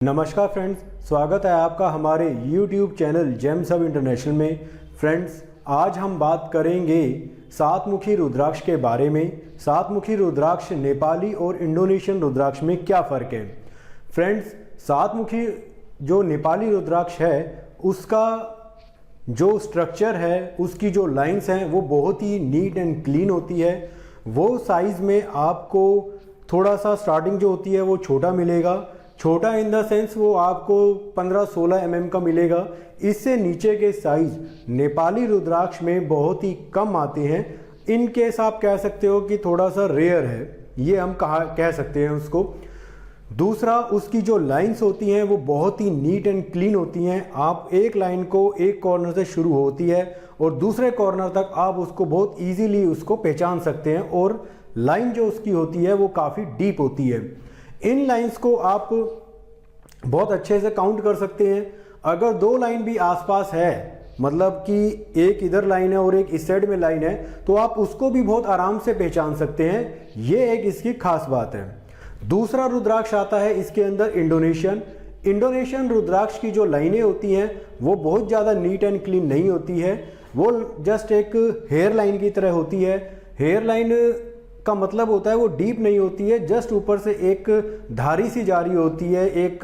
नमस्कार फ्रेंड्स, स्वागत है आपका हमारे YouTube channel James hub international में। फ्रेंड्स, आज हम बात करेंगे सातमुखी रुद्राक्ष के बारे में। सातमुखी रुद्राक्ष नेपाली और इंडोनेशियन रुद्राक्ष में क्या फ़र्क है। फ्रेंड्स, सातमुखी जो नेपाली रुद्राक्ष है उसका जो स्ट्रक्चर है, उसकी जो लाइंस हैं वो बहुत ही नीट एंड क्लीन होती है। वो साइज़ में आपको थोड़ा सा स्टार्टिंग जो होती है वो छोटा मिलेगा। छोटा इन द सेंस वो आपको 15-16 mm का मिलेगा। इससे नीचे के साइज़ नेपाली रुद्राक्ष में बहुत ही कम आते हैं। इन केस आप कह सकते हो कि थोड़ा सा रेयर है, ये हम कह सकते हैं उसको। दूसरा, उसकी जो लाइंस होती हैं वो बहुत ही नीट एंड क्लीन होती हैं। आप एक लाइन को एक कॉर्नर से शुरू होती है और दूसरे कॉर्नर तक आप उसको बहुत ईजीली उसको पहचान सकते हैं। और लाइन जो उसकी होती है वो काफ़ी डीप होती है। इन लाइंस को आप बहुत अच्छे से काउंट कर सकते हैं। अगर दो लाइन भी आसपास है, मतलब कि एक इधर लाइन है और एक इस साइड में लाइन है, तो आप उसको भी बहुत आराम से पहचान सकते हैं। ये एक इसकी खास बात है। दूसरा रुद्राक्ष आता है इसके अंदर इंडोनेशियन रुद्राक्ष की जो लाइनें होती हैं वो बहुत ज़्यादा नीट एंड क्लीन नहीं होती है। वो जस्ट एक हेयर लाइन की तरह होती है। हेयर लाइन का मतलब होता है वो डीप नहीं होती है, जस्ट ऊपर से एक धारी सी जारी होती है, एक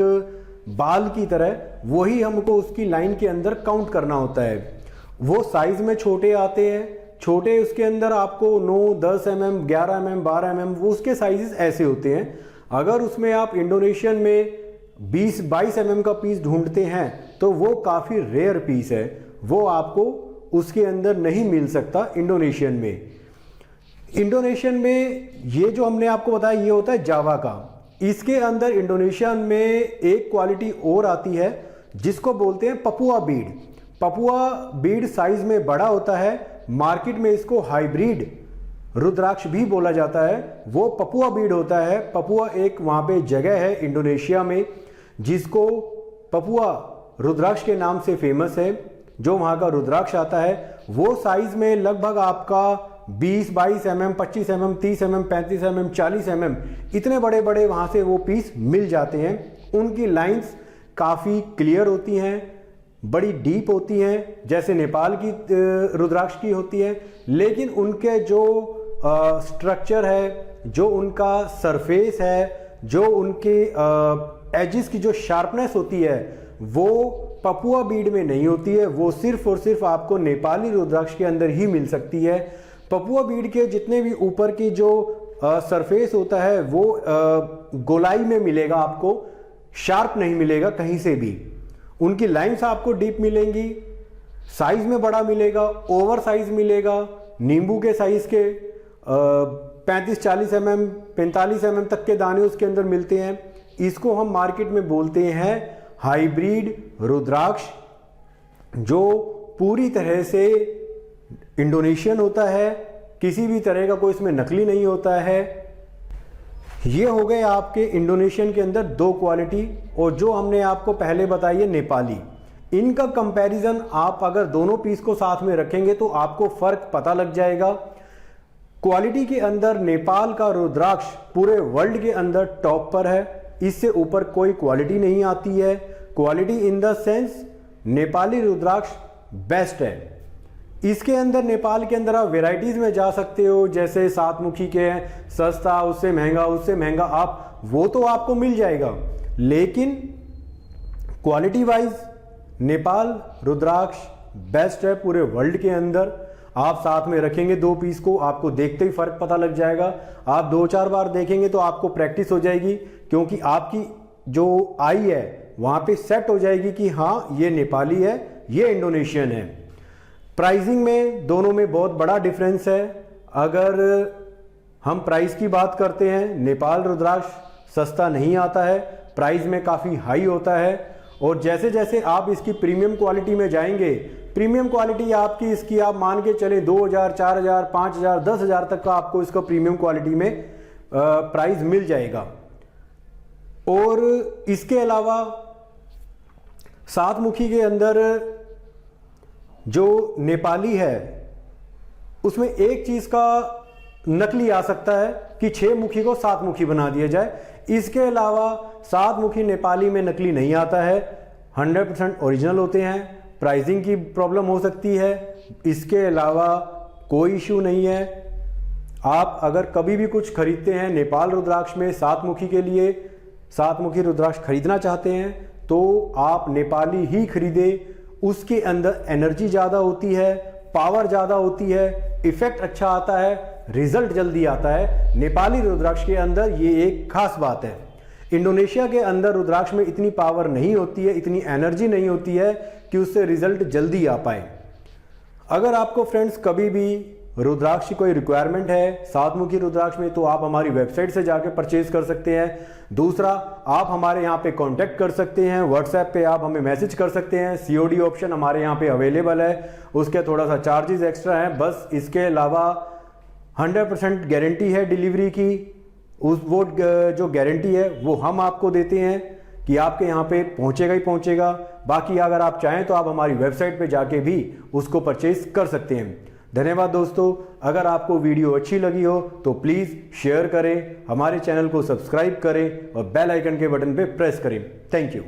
बाल की तरह। वही हमको उसकी लाइन के अंदर काउंट करना होता है। वो साइज में छोटे आते हैं। छोटे उसके अंदर आपको 9, 10 mm, 11 mm, 12 mm वो उसके साइजेस ऐसे होते हैं। अगर उसमें आप इंडोनेशियन में 20-22 mm का पीस ढूंढते हैं तो वो काफ़ी रेयर पीस है, वो आपको उसके अंदर नहीं मिल सकता इंडोनेशियन में। इंडोनेशियन में ये जो हमने आपको बताया ये होता है जावा का। इसके अंदर इंडोनेशियन में एक क्वालिटी और आती है जिसको बोलते हैं Papua Beed. Papua Beed size में बड़ा होता है। मार्केट में इसको हाइब्रिड रुद्राक्ष भी बोला जाता है। वो पपुआ बीड होता है। पपुआ एक वहाँ पे जगह है इंडोनेशिया में जिसको पपुआ रुद्राक्ष के नाम से फेमस है। जो वहाँ का रुद्राक्ष आता है वो साइज में लगभग आपका 20-22 mm, 25 mm, 30 mm, 35 mm, 40 mm इतने बड़े बड़े वहाँ से वो पीस मिल जाते हैं। उनकी लाइंस काफ़ी क्लियर होती हैं, बड़ी डीप होती हैं, जैसे नेपाल की रुद्राक्ष की होती है। लेकिन उनके जो स्ट्रक्चर है, जो उनका सरफेस है, जो उनके एजिस की जो शार्पनेस होती है वो पपुआ बीड में नहीं होती है। वो सिर्फ और सिर्फ आपको नेपाली रुद्राक्ष के अंदर ही मिल सकती है। पपुआ बीड के जितने भी ऊपर की जो सरफेस होता है वो गोलाई में मिलेगा, आपको शार्प नहीं मिलेगा कहीं से भी। उनकी लाइंस आपको डीप मिलेंगी, साइज में बड़ा मिलेगा, ओवर साइज मिलेगा। नींबू के साइज के 35-40 mm, 45 mm तक के दाने उसके अंदर मिलते हैं। इसको हम मार्केट में बोलते हैं हाइब्रिड रुद्राक्ष, जो पूरी तरह से इंडोनेशियन होता है। किसी भी तरह का कोई इसमें नकली नहीं होता है। ये हो गए आपके इंडोनेशियन के अंदर दो क्वालिटी। और जो हमने आपको पहले बताई है नेपाली, इनका कंपैरिजन आप अगर दोनों पीस को साथ में रखेंगे तो आपको फर्क पता लग जाएगा। क्वालिटी के अंदर नेपाल का रुद्राक्ष पूरे वर्ल्ड के अंदर टॉप पर है। इससे ऊपर कोई क्वालिटी नहीं आती है। Quality in the sense Nepali रुद्राक्ष बेस्ट है। इसके अंदर नेपाल के अंदर आप वेराइटीज़ में जा सकते हो, जैसे सातमुखी के हैं, सस्ता, उससे महंगा, आप वो तो आपको मिल जाएगा। लेकिन क्वालिटी वाइज नेपाल रुद्राक्ष बेस्ट है पूरे वर्ल्ड के अंदर। आप साथ में रखेंगे दो पीस को, आपको देखते ही फर्क पता लग जाएगा। आप 2-4 बार देखेंगे तो आपको प्रैक्टिस हो जाएगी, क्योंकि आपकी जो आई है वहाँ पे सेट हो जाएगी कि हाँ ये नेपाली है, ये इंडोनेशियन है। प्राइसिंग में दोनों में बहुत बड़ा डिफरेंस है। अगर हम प्राइस की बात करते हैं, नेपाल रुद्राक्ष सस्ता नहीं आता है, प्राइस में काफ़ी हाई होता है। और जैसे जैसे आप इसकी प्रीमियम क्वालिटी में जाएंगे, प्रीमियम क्वालिटी आपकी इसकी आप मान के चलें 2000, 4000, 5000, 10,000 तक का आपको इसका प्रीमियम क्वालिटी में प्राइस मिल जाएगा। और इसके अलावा सातमुखी के अंदर जो नेपाली है उसमें एक चीज़ का नकली आ सकता है कि 6 मुखी को 7 मुखी बना दिया जाए। इसके अलावा सातमुखी नेपाली में नकली नहीं आता है, 100% ओरिजिनल होते हैं। प्राइसिंग की प्रॉब्लम हो सकती है, इसके अलावा कोई इशू नहीं है। आप अगर कभी भी कुछ खरीदते हैं नेपाल रुद्राक्ष में सातमुखी के लिए, सातमुखी रुद्राक्ष खरीदना चाहते हैं तो आप नेपाली ही खरीदें। उसके अंदर एनर्जी ज़्यादा होती है, पावर ज़्यादा होती है, इफेक्ट अच्छा आता है, रिजल्ट जल्दी आता है। नेपाली रुद्राक्ष के अंदर ये एक खास बात है। इंडोनेशिया के अंदर रुद्राक्ष में इतनी पावर नहीं होती है, इतनी एनर्जी नहीं होती है कि उससे रिजल्ट जल्दी आ पाए। अगर आपको फ्रेंड्स कभी भी रुद्राक्ष की कोई रिक्वायरमेंट है सातमुखी रुद्राक्ष में, तो आप हमारी वेबसाइट से जाकर परचेज कर सकते हैं। दूसरा, आप हमारे यहाँ पे कांटेक्ट कर सकते हैं, व्हाट्सएप पे आप हमें मैसेज कर सकते हैं। COD ऑप्शन हमारे यहाँ पे अवेलेबल है, उसके थोड़ा सा चार्जेस एक्स्ट्रा हैं बस। इसके अलावा 100% गारंटी है डिलीवरी की। वो जो गारंटी है वो हम आपको देते हैं कि आपके यहाँ पे पहुँचेगा ही पहुँचेगा। बाकी अगर आप चाहें तो आप हमारी वेबसाइट पे जाके भी उसको परचेज कर सकते हैं। धन्यवाद दोस्तों। अगर आपको वीडियो अच्छी लगी हो तो प्लीज़ शेयर करें, हमारे चैनल को सब्सक्राइब करें और बेल आइकन के बटन पे प्रेस करें। Thank you.